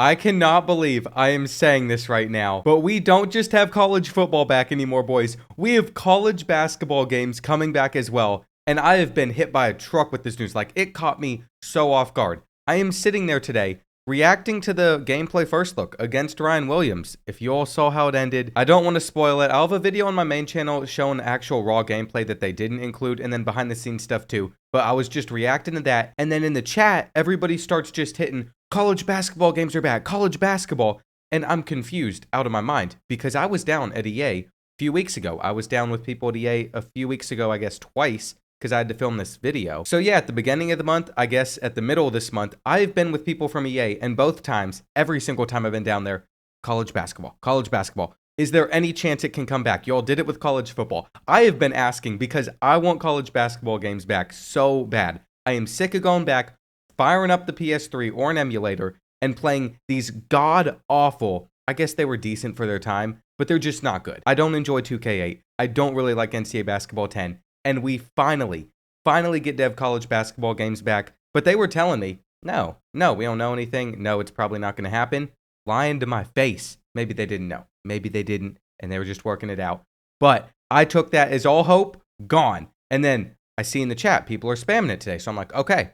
I cannot believe I am saying this right now, but we don't just have college football back anymore, boys. We have college basketball games coming back as well, and I have been hit by a truck with this news. Like, it caught me so off guard. I am sitting there today reacting to the gameplay first look against Ryan Williams. If you all saw how it ended, I don't want to spoil it. I'll have a video on my main channel showing actual raw gameplay that they didn't include, and then behind the scenes stuff too. But I was just reacting to that, and then in the chat, everybody starts just hitting, college basketball games are back, college basketball. And I'm confused out of my mind because I was down at EA a few weeks ago. I was down with people at EA a few weeks ago, I guess twice, because I had to film this video. So yeah, at the beginning of the month, I guess at the middle of this month, I've been with people from EA, and both times, every single time I've been down there, college basketball, college basketball. Is there any chance it can come back? Y'all did it with college football. I have been asking because I want college basketball games back so bad. I am sick of going back, firing up the PS3 or an emulator, and playing these god-awful, I guess they were decent for their time, but they're just not good. I don't enjoy 2K8. I don't really like NCAA Basketball 10. And we finally get to have college basketball games back. But they were telling me, no, we don't know anything. No, it's probably not going to happen. Lying to my face. Maybe they didn't know. Maybe they didn't, and they were just working it out. But I took that as all hope gone. And then I see in the chat, people are spamming it today. So I'm like, okay,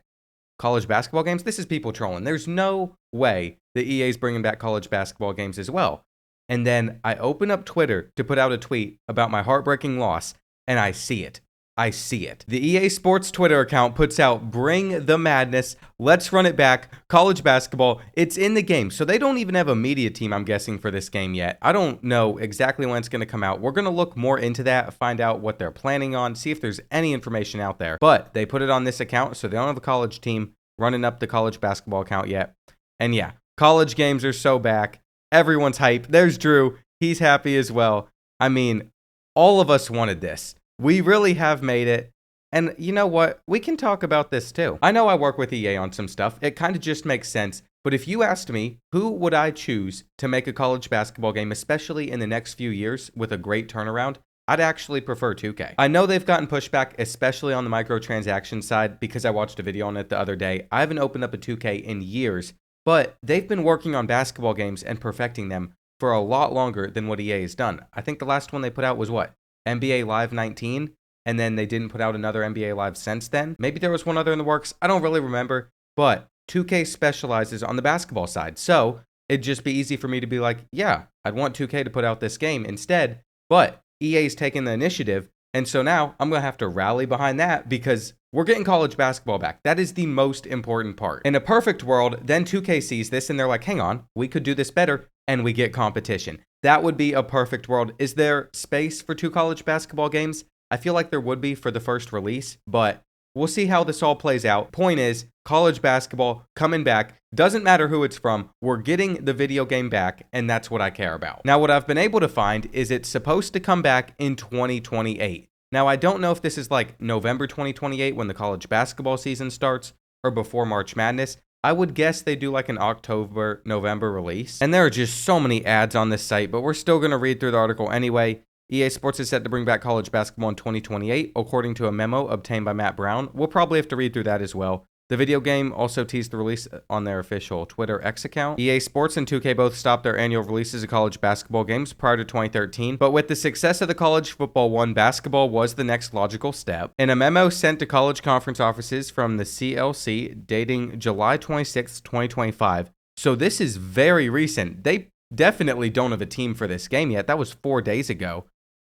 college basketball games? This is people trolling. There's no way the EA's bringing back college basketball games as well. And then I open up Twitter to put out a tweet about my heartbreaking loss, and I see it. The EA Sports Twitter account puts out, bring the madness, let's run it back, college basketball, it's in the game. So they don't even have a media team, I'm guessing, for this game yet. I don't know exactly when it's going to come out. We're going to look more into that, find out what they're planning on, see if there's any information out there. But they put it on this account, so they don't have a college team running up the college basketball account yet. And yeah, college games are so back. Everyone's hype. There's Drew. He's happy as well. I mean, all of us wanted this. We really have made it. And you know what? We can talk about this too. I know I work with EA on some stuff. It kind of just makes sense. But if you asked me, who would I choose to make a college basketball game, especially in the next few years with a great turnaround, I'd actually prefer 2K. I know they've gotten pushback, especially on the microtransaction side, because I watched a video on it the other day. I haven't opened up a 2K in years, but they've been working on basketball games and perfecting them for a lot longer than what EA has done. I think the last one they put out was what? NBA Live 19, and then they didn't put out another NBA Live since then. Maybe there was one other in the works. I don't really remember, but 2K specializes on the basketball side. So it'd just be easy for me to be like, yeah, I'd want 2K to put out this game instead, but EA's taking the initiative, and so now I'm going to have to rally behind that because we're getting college basketball back. That is the most important part. In a perfect world, then 2K sees this and they're like, hang on, we could do this better, and we get competition. That would be a perfect world. Is there space for 2 college basketball games? I feel like there would be for the first release, but we'll see how this all plays out. Point is, college basketball coming back. Doesn't matter who it's from. We're getting the video game back, and that's what I care about. Now, what I've been able to find is it's supposed to come back in 2028. Now, I don't know if this is like November 2028 when the college basketball season starts or before March Madness. I would guess they do like an October, November release. And there are just so many ads on this site, but we're still going to read through the article anyway. EA Sports is set to bring back college basketball in 2028, according to a memo obtained by Matt Brown. We'll probably have to read through that as well. The video game also teased the release on their official Twitter X account. EA Sports and 2K both stopped their annual releases of college basketball games prior to 2013, but with the success of the College Football 1, basketball was the next logical step. In a memo sent to college conference offices from the CLC dating July 26, 2025, so this is very recent. They definitely don't have a team for this game yet. That was 4 days ago.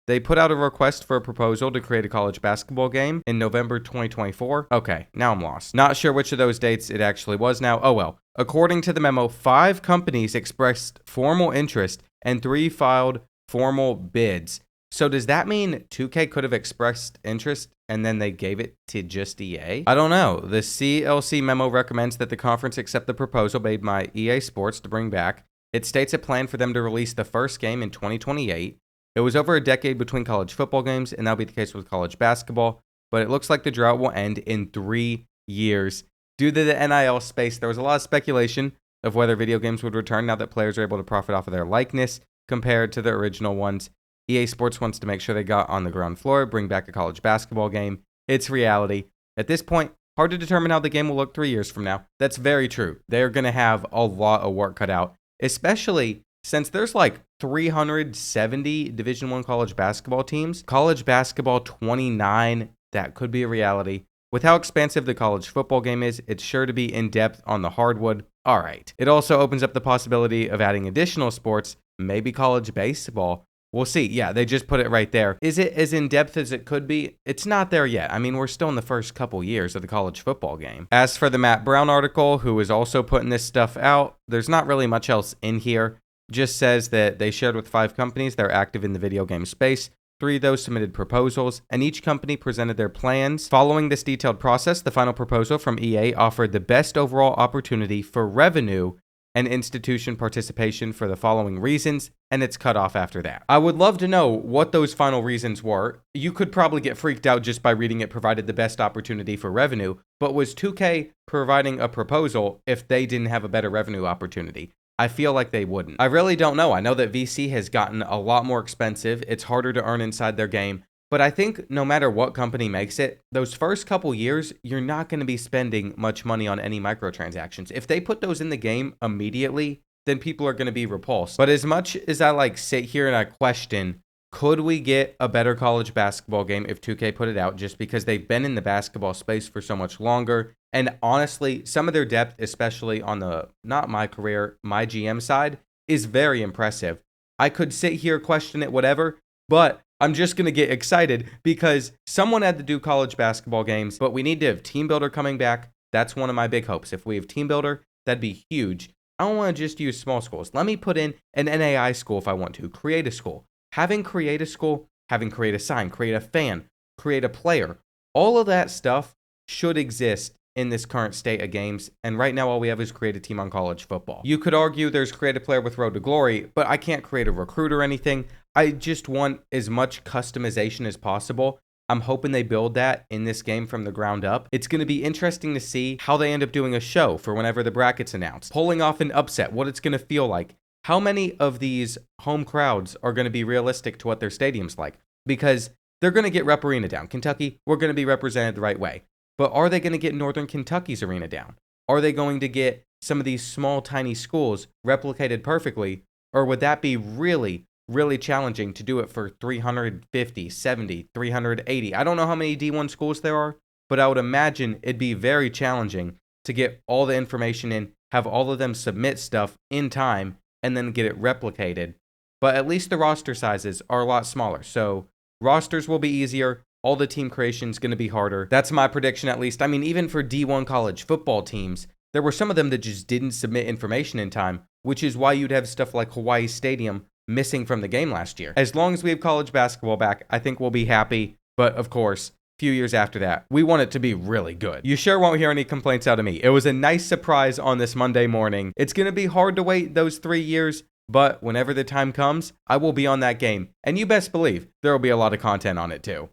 They put out a request for a proposal to create a college basketball game in November 2024. Okay, now I'm lost. Not sure which of those dates it actually was now. Oh well. According to the memo, 5 companies expressed formal interest and 3 filed formal bids. So does that mean 2K could have expressed interest and then they gave it to just EA? I don't know. The CLC memo recommends that the conference accept the proposal made by EA Sports to bring back. It states a plan for them to release the first game in 2028. It was over a decade between college football games, and that'll be the case with college basketball, but it looks like the drought will end in 3 years. Due to the NIL space, there was a lot of speculation of whether video games would return now that players are able to profit off of their likeness compared to the original ones. EA Sports wants to make sure they got on the ground floor, bring back a college basketball game. It's reality. At this point, Hard to determine how the game will look 3 years from now. That's very true. They're going to have a lot of work cut out, especially since there's like 370 Division I college basketball teams. College basketball 29, that could be a reality. With how expansive the college football game is, it's sure to be in-depth on the hardwood. All right. It also opens up the possibility of adding additional sports, maybe college baseball. We'll see. Yeah, they just put it right there. Is it as in-depth as it could be? It's not there yet. I mean, we're still in the first couple years of the college football game. As for the Matt Brown article, who is also putting this stuff out, there's not really much else in here. Just says that they shared with 5 companies that are active in the video game space. 3 of those submitted proposals, and each company presented their plans. Following this detailed process, the final proposal from EA offered the best overall opportunity for revenue and institution participation for the following reasons, and it's cut off after that. I would love to know what those final reasons were. You could probably get freaked out just by reading it provided the best opportunity for revenue, but was 2K providing a proposal if they didn't have a better revenue opportunity? I feel like they wouldn't. I really don't know. I know that VC has gotten a lot more expensive. It's harder to earn inside their game. But I think no matter what company makes it, those first couple years, you're not going to be spending much money on any microtransactions. If they put those in the game immediately, then people are going to be repulsed. But as much as I sit here and I question, could we get a better college basketball game if 2K put it out, just because they've been in the basketball space for so much longer? And honestly, some of their depth, especially on the, not my career, my GM side, is very impressive. I could sit here, question it, whatever, but I'm just going to get excited because someone had to do college basketball games, but we need to have Team Builder coming back. That's one of my big hopes. If we have Team Builder, that'd be huge. I don't want to just use small schools. Let me put in an NAI school if I want to, create a school. Having create a school, having create a sign, create a fan, create a player, all of that stuff should exist in this current state of games, and right now all we have is create a team on college football. You could argue there's create a player with Road to Glory, but I can't create a recruit or anything. I just want as much customization as possible. I'm hoping they build that in this game from the ground up. It's going to be interesting to see how they end up doing a show for whenever the bracket's announced. Pulling off an upset, what it's going to feel like. How many of these home crowds are going to be realistic to what their stadium's like? Because they're going to get Rep Arena down. Kentucky, we're going to be represented the right way. But are they going to get Northern Kentucky's arena down? Are they going to get some of these small, tiny schools replicated perfectly? Or would that be really, really challenging to do it for 350, 70, 380? I don't know how many D1 schools there are, but I would imagine it'd be very challenging to get all the information in, have all of them submit stuff in time, and then get it replicated. But at least the roster sizes are a lot smaller, so rosters will be easier. All the team creation is going to be harder. That's my prediction, at least. I mean, even for D1 college football teams, there were some of them that just didn't submit information in time, which is why you'd have stuff like Hawaii Stadium missing from the game last year. As long as we have college basketball back, I think we'll be happy. But of course, a few years after that, we want it to be really good. You sure won't hear any complaints out of me. It was a nice surprise on this Monday morning. It's going to be hard to wait those 3 years, but whenever the time comes, I will be on that game. And you best believe there will be a lot of content on it too.